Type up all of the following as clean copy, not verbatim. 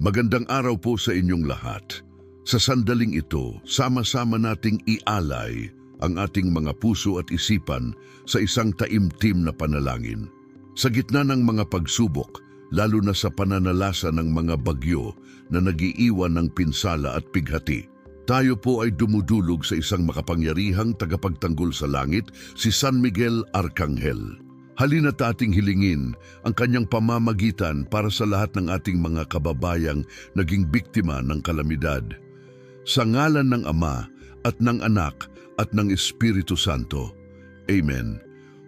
Magandang araw po sa inyong lahat. Sa sandaling ito, sama-sama nating ialay ang ating mga puso at isipan sa isang taimtim na panalangin. Sa gitna ng mga pagsubok, lalo na sa pananalasa ng mga bagyo na nagiiwan ng pinsala at pighati, tayo po ay dumudulog sa isang makapangyarihang tagapagtanggol sa langit, si San Miguel Arcangel. Halina't ating hilingin ang kanyang pamamagitan para sa lahat ng ating mga kababayang naging biktima ng kalamidad. Sa ngalan ng Ama at ng Anak at ng Espiritu Santo. Amen.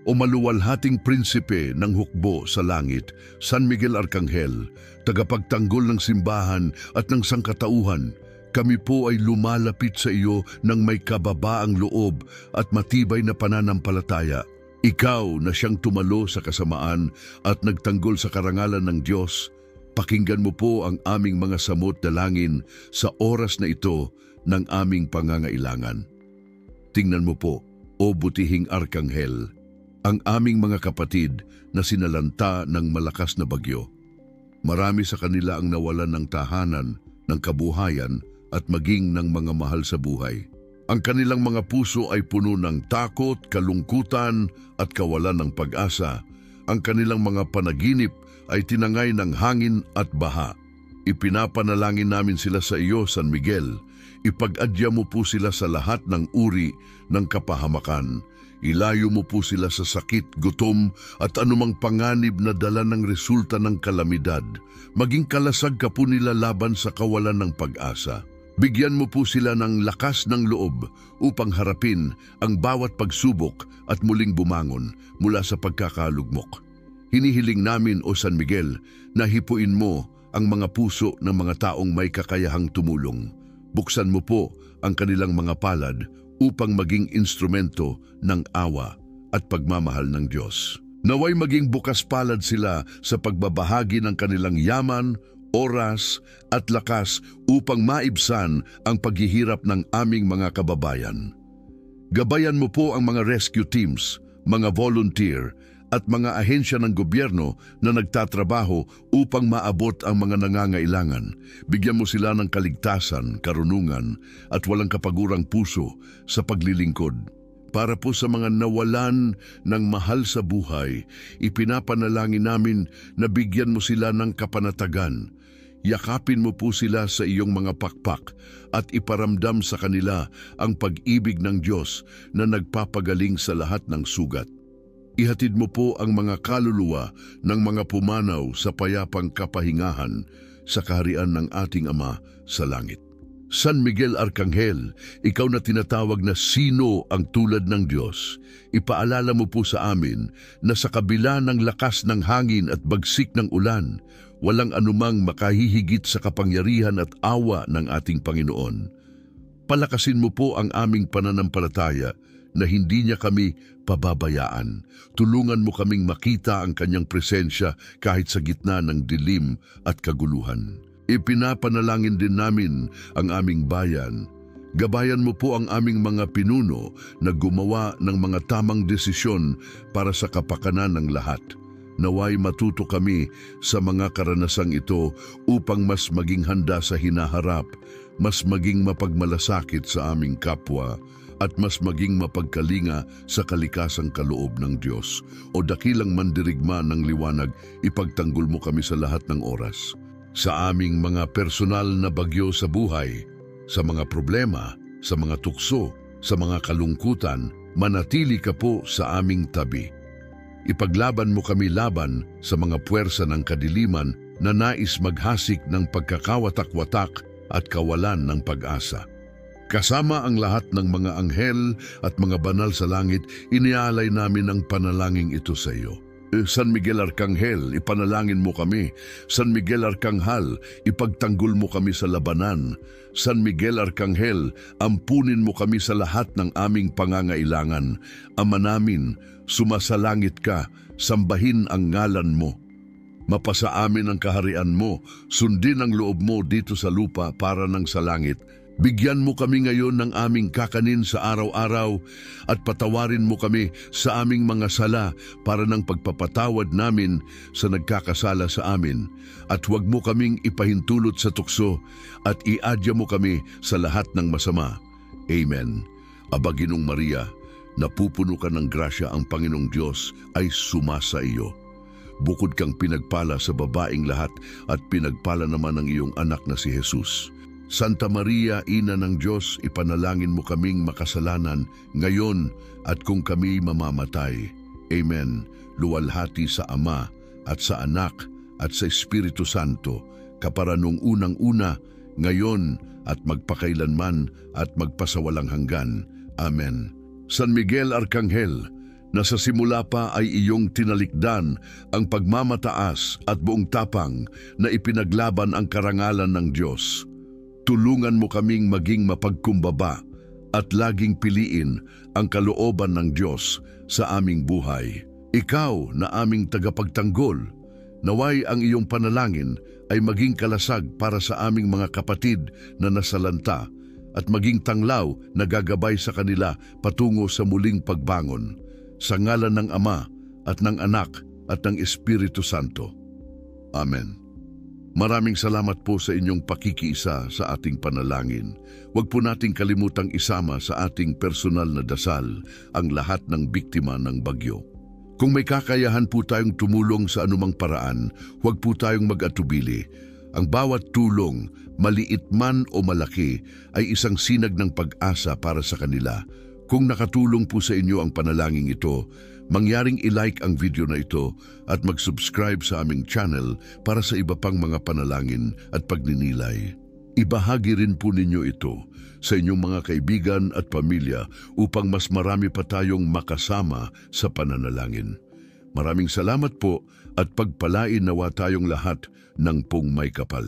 O maluwalhating prinsipe ng hukbo sa langit, San Miguel Arcangel, tagapagtanggol ng simbahan at ng sangkatauhan, kami po ay lumalapit sa iyo ng may kababaang loob at matibay na pananampalataya. Ikaw na siyang tumalo sa kasamaan at nagtanggol sa karangalan ng Diyos, pakinggan mo po ang aming mga samot dalangin sa oras na ito ng aming pangangailangan. Tingnan mo po, o butihing Arkanghel, ang aming mga kapatid na sinalanta ng malakas na bagyo. Marami sa kanila ang nawalan ng tahanan, ng kabuhayan at maging ng mga mahal sa buhay. Ang kanilang mga puso ay puno ng takot, kalungkutan at kawalan ng pag-asa. Ang kanilang mga panaginip ay tinangay ng hangin at baha. Ipinapanalangin namin sila sa iyo, San Miguel. Ipag-adya mo po sila sa lahat ng uri ng kapahamakan. Ilayo mo po sila sa sakit, gutom at anumang panganib na dala ng resulta ng kalamidad. Maging kalasag ka po nila laban sa kawalan ng pag-asa. Bigyan mo po sila ng lakas ng loob upang harapin ang bawat pagsubok at muling bumangon mula sa pagkakalugmok. Hinihiling namin, O San Miguel, na hipuin mo ang mga puso ng mga taong may kakayahang tumulong. Buksan mo po ang kanilang mga palad upang maging instrumento ng awa at pagmamahal ng Diyos. Naway maging bukas palad sila sa pagbabahagi ng kanilang yaman, oras at lakas upang maibsan ang paghihirap ng aming mga kababayan. Gabayan mo po ang mga rescue teams, mga volunteer at mga ahensya ng gobyerno na nagtatrabaho upang maabot ang mga nangangailangan. Bigyan mo sila ng kaligtasan, karunungan at walang kapagurang puso sa paglilingkod. Para po sa mga nawalan ng mahal sa buhay, ipinapanalangin namin na bigyan mo sila ng kapanatagan. Yakapin mo po sila sa iyong mga pakpak at iparamdam sa kanila ang pag-ibig ng Diyos na nagpapagaling sa lahat ng sugat. Ihatid mo po ang mga kaluluwa ng mga pumanaw sa payapang kapahingahan sa kaharian ng ating Ama sa langit. San Miguel Arcangel, ikaw na tinatawag na sino ang tulad ng Diyos, ipaalala mo po sa amin na sa kabila ng lakas ng hangin at bagsik ng ulan, walang anumang makahihigit sa kapangyarihan at awa ng ating Panginoon. Palakasin mo po ang aming pananampalataya na hindi niya kami pababayaan. Tulungan mo kaming makita ang kanyang presensya kahit sa gitna ng dilim at kaguluhan. Ipinapanalangin din namin ang aming bayan. Gabayan mo po ang aming mga pinuno na gumawa ng mga tamang desisyon para sa kapakanan ng lahat. Naway matuto kami sa mga karanasang ito upang mas maging handa sa hinaharap, mas maging mapagmalasakit sa aming kapwa, at mas maging mapagkalinga sa kalikasang kaloob ng Diyos. O dakilang mandirigma ng liwanag, ipagtanggol mo kami sa lahat ng oras. Sa aming mga personal na bagyo sa buhay, sa mga problema, sa mga tukso, sa mga kalungkutan, manatili ka po sa aming tabi. Ipaglaban mo kami laban sa mga puwersa ng kadiliman na nais maghasik ng pagkakawatak-watak at kawalan ng pag-asa. Kasama ang lahat ng mga anghel at mga banal sa langit, inialay namin ang panalangin ito sa iyo. San Miguel Arcangel, ipanalangin mo kami. San Miguel Arcangel, ipagtanggol mo kami sa labanan. San Miguel Arcangel, ampunin mo kami sa lahat ng aming pangangailangan. Ama namin, sumasalangit ka, sambahin ang ngalan mo. Mapasa amin ang kaharian mo, sundin ang loob mo dito sa lupa para nang sa langit. Bigyan mo kami ngayon ng aming kakanin sa araw-araw at patawarin mo kami sa aming mga sala para ng pagpapatawad namin sa nagkakasala sa amin. At huwag mo kaming ipahintulot sa tukso at iadya mo kami sa lahat ng masama. Amen. Aba Ginong Maria, napupuno ka ng grasya, ang Panginoong Diyos ay sumasa iyo. Bukod kang pinagpala sa babaing lahat at pinagpala naman ang iyong anak na si Jesus. Santa Maria, Ina ng Diyos, ipanalangin mo kaming makasalanan ngayon at kung kami mamamatay. Amen. Luwalhati sa Ama at sa Anak at sa Espiritu Santo, kapara nung unang-una, ngayon at magpakailanman at magpasawalang hanggan. Amen. San Miguel Arkanghel, na sa simula pa ay iyong tinalikdan ang pagmamataas at buong tapang na ipinaglaban ang karangalan ng Diyos. Tulungan mo kaming maging mapagkumbaba at laging piliin ang kalooban ng Diyos sa aming buhay. Ikaw na aming tagapagtanggol, naway ang iyong panalangin ay maging kalasag para sa aming mga kapatid na nasalanta at maging tanglaw na gagabay sa kanila patungo sa muling pagbangon. Sa ngalan ng Ama at ng Anak at ng Espiritu Santo. Amen. Maraming salamat po sa inyong pakikiisa sa ating panalangin. Huwag po nating kalimutang isama sa ating personal na dasal ang lahat ng biktima ng bagyo. Kung may kakayahan po tayong tumulong sa anumang paraan, huwag po tayong mag-atubili. Ang bawat tulong, maliit man o malaki, ay isang sinag ng pag-asa para sa kanila. Kung nakatulong po sa inyo ang panalangin ito, mangyaring i-like ang video na ito at mag-subscribe sa aming channel para sa iba pang mga panalangin at pagninilay. Ibahagi rin po ninyo ito sa inyong mga kaibigan at pamilya upang mas marami pa tayong makasama sa pananalangin. Maraming salamat po at pagpalain nawa tayong lahat ng pong may kapal.